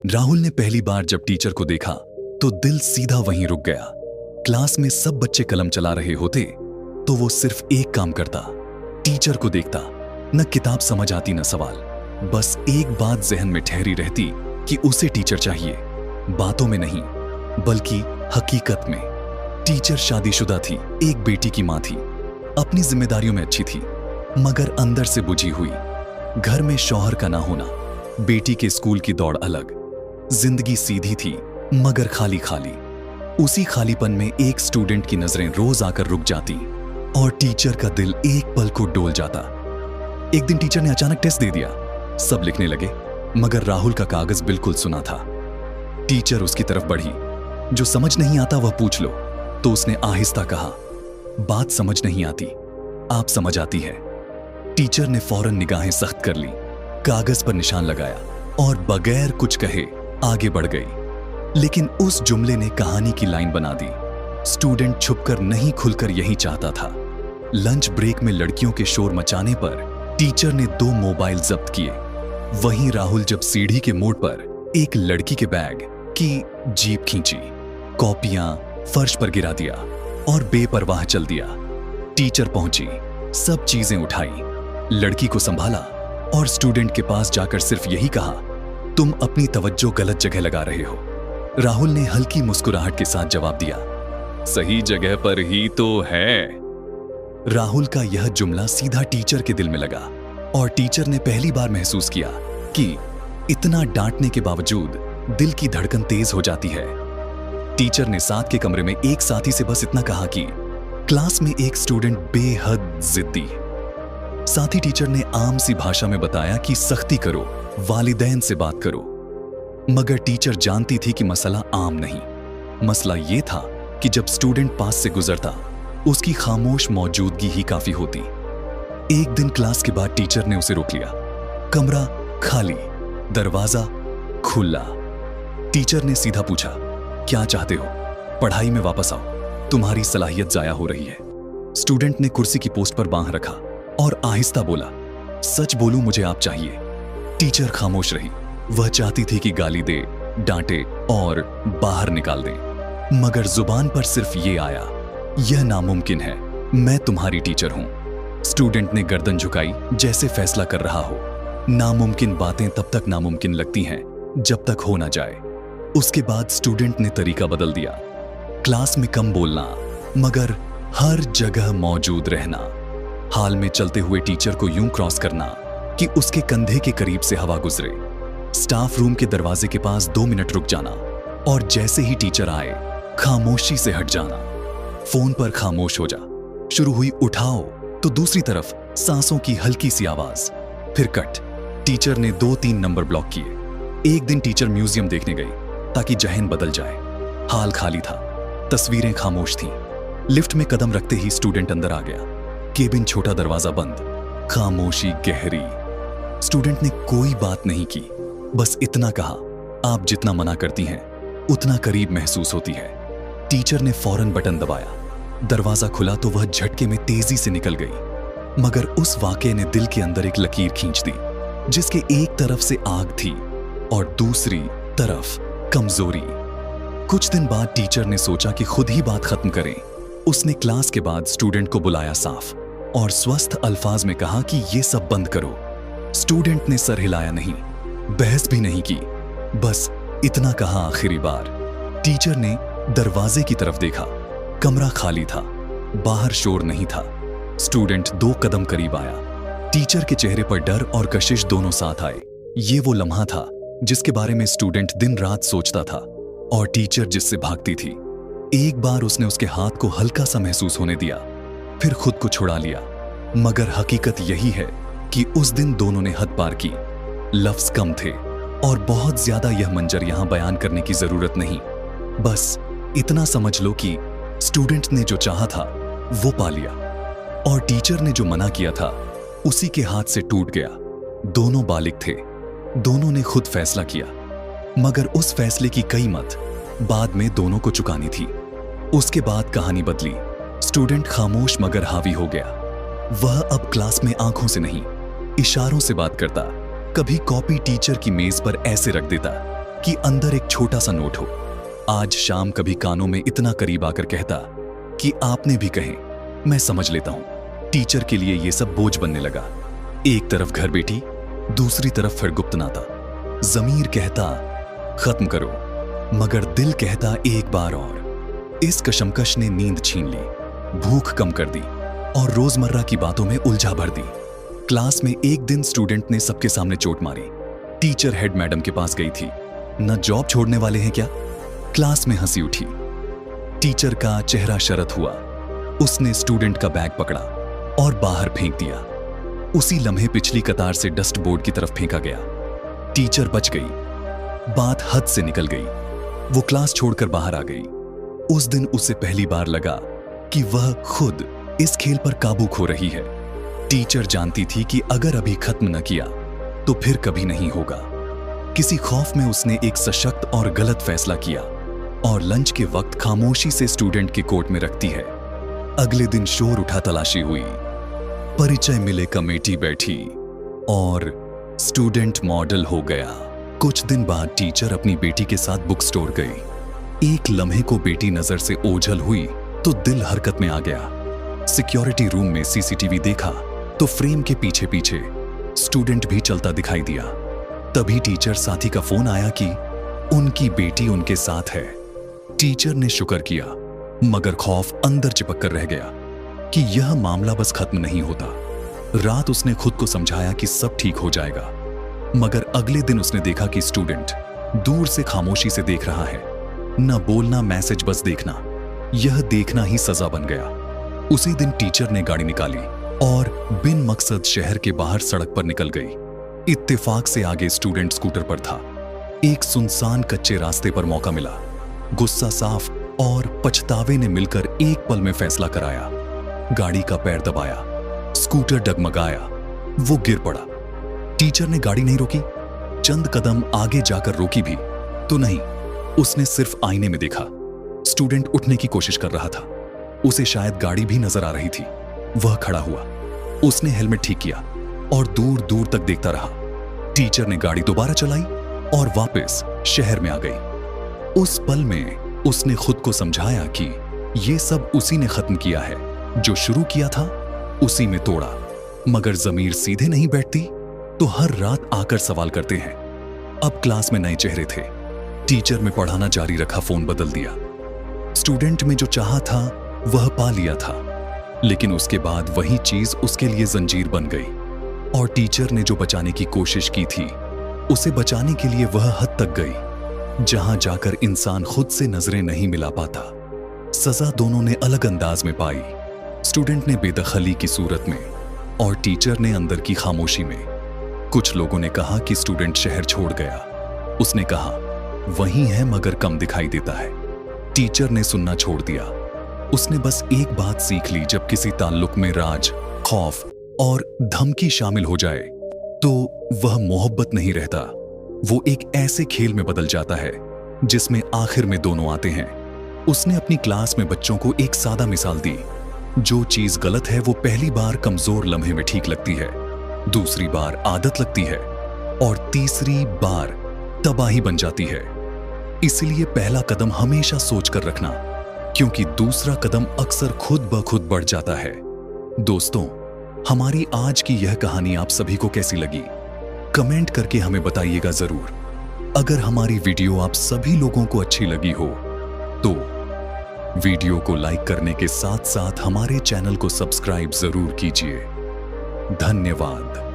राहुल ने पहली बार जब टीचर को देखा तो दिल सीधा वहीं रुक गया। क्लास में सब बच्चे कलम चला रहे होते तो वो सिर्फ एक काम करता, टीचर को देखता। न किताब समझ आती न सवाल, बस एक बात जहन में ठहरी रहती कि उसे टीचर चाहिए। बातों में नहीं बल्कि हकीकत में। टीचर शादीशुदा थी, एक बेटी की मां थी, अपनी जिम्मेदारियों में अच्छी थी मगर अंदर से बुझी हुई। घर में शौहर का ना होना, बेटी के स्कूल की दौड़ अलग। जिंदगी सीधी थी मगर खाली खाली। उसी खालीपन में एक स्टूडेंट की नजरें रोज आकर रुक जाती और टीचर का दिल एक पल को डोल जाता। एक दिन टीचर ने अचानक टेस्ट दे दिया। सब लिखने लगे मगर राहुल का कागज बिल्कुल सुना था। टीचर उसकी तरफ बढ़ी। जो समझ नहीं आता वह पूछ लो। तो उसने आहिस्ता कहा, बात समझ नहीं आती, आप समझ आती है। टीचर ने फौरन निगाहें सख्त कर ली, कागज पर निशान लगाया और बगैर कुछ कहे आगे बढ़ गई। लेकिन उस जुमले ने कहानी की लाइन बना दी। स्टूडेंट छुपकर नहीं खुलकर यही चाहता था। लंच ब्रेक में लड़कियों के शोर मचाने पर टीचर ने 2 मोबाइल जब्त किए। वहीं राहुल जब सीढ़ी के मोड़ पर एक लड़की के बैग की जीप खींची, कॉपियां फर्श पर गिरा दिया और बेपरवाह चल दिया। टीचर पहुंची, सब चीजें उठाई, लड़की को संभाला और स्टूडेंट के पास जाकर सिर्फ यही कहा, तुम अपनी तवज्जो गलत जगह लगा रहे हो। राहुल ने हल्की मुस्कुराहट के साथ जवाब दिया, सही जगह पर ही तो है। राहुल का यह जुमला सीधा टीचर के दिल में लगा और टीचर ने पहली बार महसूस किया कि इतना डांटने के बावजूद दिल की धड़कन तेज हो जाती है। टीचर ने साथ के कमरे में एक साथी से बस इतना कहा कि क्लास में एक स्टूडेंट बेहद जिद्दी। साथी टीचर ने आम सी भाषा में बताया कि सख्ती करो, वालिदैन से बात करो। मगर टीचर जानती थी कि मसला आम नहीं। मसला यह था कि जब स्टूडेंट पास से गुजरता उसकी खामोश मौजूदगी ही काफी होती। एक दिन क्लास के बाद टीचर ने उसे रोक लिया। कमरा खाली, दरवाजा खुला। टीचर ने सीधा पूछा, क्या चाहते हो? पढ़ाई में वापस आओ, तुम्हारी सलाहियत जाया हो रही है। स्टूडेंट ने कुर्सी की पोस्ट पर बांह रखा और आहिस्ता बोला, सच बोलूं मुझे आप चाहिए। टीचर खामोश रही। वह चाहती थी कि गाली दे, डांटे और बाहर निकाल दे, मगर जुबान पर सिर्फ ये आया, यह नामुमकिन है, मैं तुम्हारी टीचर हूं। स्टूडेंट ने गर्दन झुकाई जैसे फैसला कर रहा हो। नामुमकिन बातें तब तक नामुमकिन लगती हैं जब तक हो ना जाए। उसके बाद स्टूडेंट ने तरीका बदल दिया। क्लास में कम बोलना मगर हर जगह मौजूद रहना। हाल में चलते हुए टीचर को यूं क्रॉस करना कि उसके कंधे के करीब से हवा गुजरे। स्टाफ रूम के दरवाजे के पास 2 मिनट रुक जाना और जैसे ही टीचर आए खामोशी से हट जाना। फोन पर खामोश हो जा। शुरू हुई उठाओ तो दूसरी तरफ सांसों की हल्की सी आवाज, फिर कट। टीचर ने 2-3 नंबर ब्लॉक किए। एक दिन टीचर म्यूजियम देखने गई ताकि जहन बदल जाए। हाल खाली था, तस्वीरें खामोश थीं। लिफ्ट में कदम रखते ही स्टूडेंट अंदर आ गया। केबिन छोटा, दरवाजा बंद, खामोशी गहरी। स्टूडेंट ने कोई बात नहीं की, बस इतना कहा, आप जितना मना करती हैं उतना करीब महसूस होती है। टीचर ने फौरन बटन दबाया। दरवाजा खुला तो वह झटके में तेजी से निकल गई। मगर उस वाकये ने दिल के अंदर एक लकीर खींच दी, जिसके एक तरफ से आग थी और दूसरी तरफ कमजोरी। कुछ दिन बाद टीचर ने सोचा कि खुद ही बात खत्म करें। उसने क्लास के बाद स्टूडेंट को बुलाया साफ और स्वस्थ अल्फाज में कहा कि ये सब बंद करो। स्टूडेंट ने सर हिलाया नहीं, बहस भी नहीं की, बस इतना कहा आखिरी बार। टीचर ने दरवाजे की तरफ देखा। कमरा खाली था, बाहर शोर नहीं था। स्टूडेंट 2 कदम करीब आया। टीचर के चेहरे पर डर और कशिश दोनों साथ आए। ये वो लम्हा था जिसके बारे में स्टूडेंट दिन रात सोचता था और टीचर जिससे भागती थी। एक बार उसने उसके हाथ को हल्का सा महसूस होने दिया, फिर खुद को छुड़ा लिया। मगर हकीकत यही है कि उस दिन दोनों ने हद पार की। लफ्ज कम थे और बहुत ज्यादा यह मंजर यहां बयान करने की जरूरत नहीं। बस इतना समझ लो कि स्टूडेंट ने जो चाहा था वो पा लिया और टीचर ने जो मना किया था उसी के हाथ से टूट गया। दोनों बालिग थे, दोनों ने खुद फैसला किया, मगर उस फैसले की कीमत बाद में दोनों को चुकानी थी। उसके बाद कहानी बदली। स्टूडेंट खामोश मगर हावी हो गया। वह अब क्लास में आंखों से नहीं, इशारों से बात करता। कभी कॉपी टीचर की मेज पर ऐसे रख देता कि अंदर एक छोटा सा नोट हो। आज शाम कभी कानों में इतना करीब आकर कहता कि आपने भी कहे, मैं समझ लेता हूं। टीचर के लिए ये सब बोझ बनने लगा। एक तरफ घर बेटी, दूसरी तरफ फिर गुप्त नाता। ज़मीर कहता खत्म करो, मगर दिल कहता एक बार और। इस कशमकश ने नींद छीन ली, भूख कम कर दी और रोजमर्रा की बातों में उलझा भर दी। क्लास में एक दिन स्टूडेंट ने सबके सामने चोट मारी। टीचर हेड मैडम के पास गई थी। न जॉब छोड़ने वाले हैं क्या? क्लास में हंसी उठी। टीचर का चेहरा शरत हुआ। उसने स्टूडेंट का बैग पकड़ा और बाहर फेंक दिया। उसी लम्हे पिछली कतार से डस्ट बोर्ड की तरफ फेंका गया। टीचर बच गई। बात हद से निकल गई। वो क्लास छोड़कर बाहर आ गई। उस दिन उसे पहली बार लगा कि वह खुद इस खेल पर काबू खो रही है। टीचर जानती थी कि अगर अभी खत्म न किया तो फिर कभी नहीं होगा। किसी खौफ में उसने एक सशक्त और गलत फैसला किया और लंच के वक्त खामोशी से स्टूडेंट के कोट में रखती है। अगले दिन शोर उठा, तलाशी हुई, परिचय मिले, कमेटी बैठी और स्टूडेंट मॉडल हो गया। कुछ दिन बाद टीचर अपनी बेटी के साथ बुक स्टोर गई। एक लम्हे को बेटी नजर से ओझल हुई तो दिल हरकत में आ गया। सिक्योरिटी रूम में सीसीटीवी देखा तो फ्रेम के पीछे पीछे स्टूडेंट भी चलता दिखाई दिया। तभी टीचर साथी का फोन आया कि उनकी बेटी उनके साथ है। टीचर ने शुक्र किया, मगर खौफ अंदर चिपक कर रह गया कि यह मामला बस खत्म नहीं होता। रात उसने खुद को समझाया कि सब ठीक हो जाएगा, मगर अगले दिन उसने देखा कि स्टूडेंट दूर से खामोशी से देख रहा है। न बोलना, मैसेज बस देखना। यह देखना ही सजा बन गया। उसी दिन टीचर ने गाड़ी निकाली और बिन मकसद शहर के बाहर सड़क पर निकल गई। इत्तेफाक से आगे स्टूडेंट स्कूटर पर था। एक सुनसान कच्चे रास्ते पर मौका मिला। गुस्सा साफ और पछतावे ने मिलकर एक पल में फैसला कराया। गाड़ी का पैर दबाया, स्कूटर डगमगाया, वो गिर पड़ा। टीचर ने गाड़ी नहीं रोकी। चंद कदम आगे जाकर रोकी भी तो नहीं, उसने सिर्फ आईने में देखा। स्टूडेंट उठने की कोशिश कर रहा था। उसे शायद गाड़ी भी नजर आ रही थी। वह खड़ा हुआ, उसने हेलमेट ठीक किया और दूर दूर तक देखता रहा। टीचर ने गाड़ी दोबारा चलाई और वापस शहर में आ गई। उस पल में उसने खुद को समझाया कि यह सब उसी ने खत्म किया है। जो शुरू किया था उसी में तोड़ा। मगर ज़मीर सीधे नहीं बैठती तो हर रात आकर सवाल करते हैं। अब क्लास में नए चेहरे थे। टीचर में पढ़ाना जारी रखा, फोन बदल दिया। स्टूडेंट में जो चाहा था वह पा लिया था, लेकिन उसके बाद वही चीज उसके लिए जंजीर बन गई। और टीचर ने जो बचाने की कोशिश की थी, उसे बचाने के लिए वह हद तक गई जहां जाकर इंसान खुद से नजरें नहीं मिला पाता। सजा दोनों ने अलग अंदाज में पाई। स्टूडेंट ने बेदखली की सूरत में और टीचर ने अंदर की खामोशी में। कुछ लोगों ने कहा कि स्टूडेंट शहर छोड़ गया। उसने कहा वही है मगर कम दिखाई देता है। टीचर ने सुनना छोड़ दिया। उसने बस एक बात सीख ली, जब किसी ताल्लुक में राज, खौफ और धमकी शामिल हो जाए तो वह मोहब्बत नहीं रहता। वो एक ऐसे खेल में बदल जाता है जिसमें आखिर में दोनों आते हैं। उसने अपनी क्लास में बच्चों को एक सादा मिसाल दी। जो चीज गलत है वो पहली बार कमजोर लम्हे में ठीक लगती है, दूसरी बार आदत लगती है और तीसरी बार तबाही बन जाती है। इसलिए पहला कदम हमेशा सोच कर रखना, क्योंकि दूसरा कदम अक्सर खुद ब खुद बढ़ जाता है। दोस्तों, हमारी आज की यह कहानी आप सभी को कैसी लगी? कमेंट करके हमें बताइएगा जरूर। अगर हमारी वीडियो आप सभी लोगों को अच्छी लगी हो तो वीडियो को लाइक करने के साथ साथ हमारे चैनल को सब्सक्राइब जरूर कीजिए। धन्यवाद।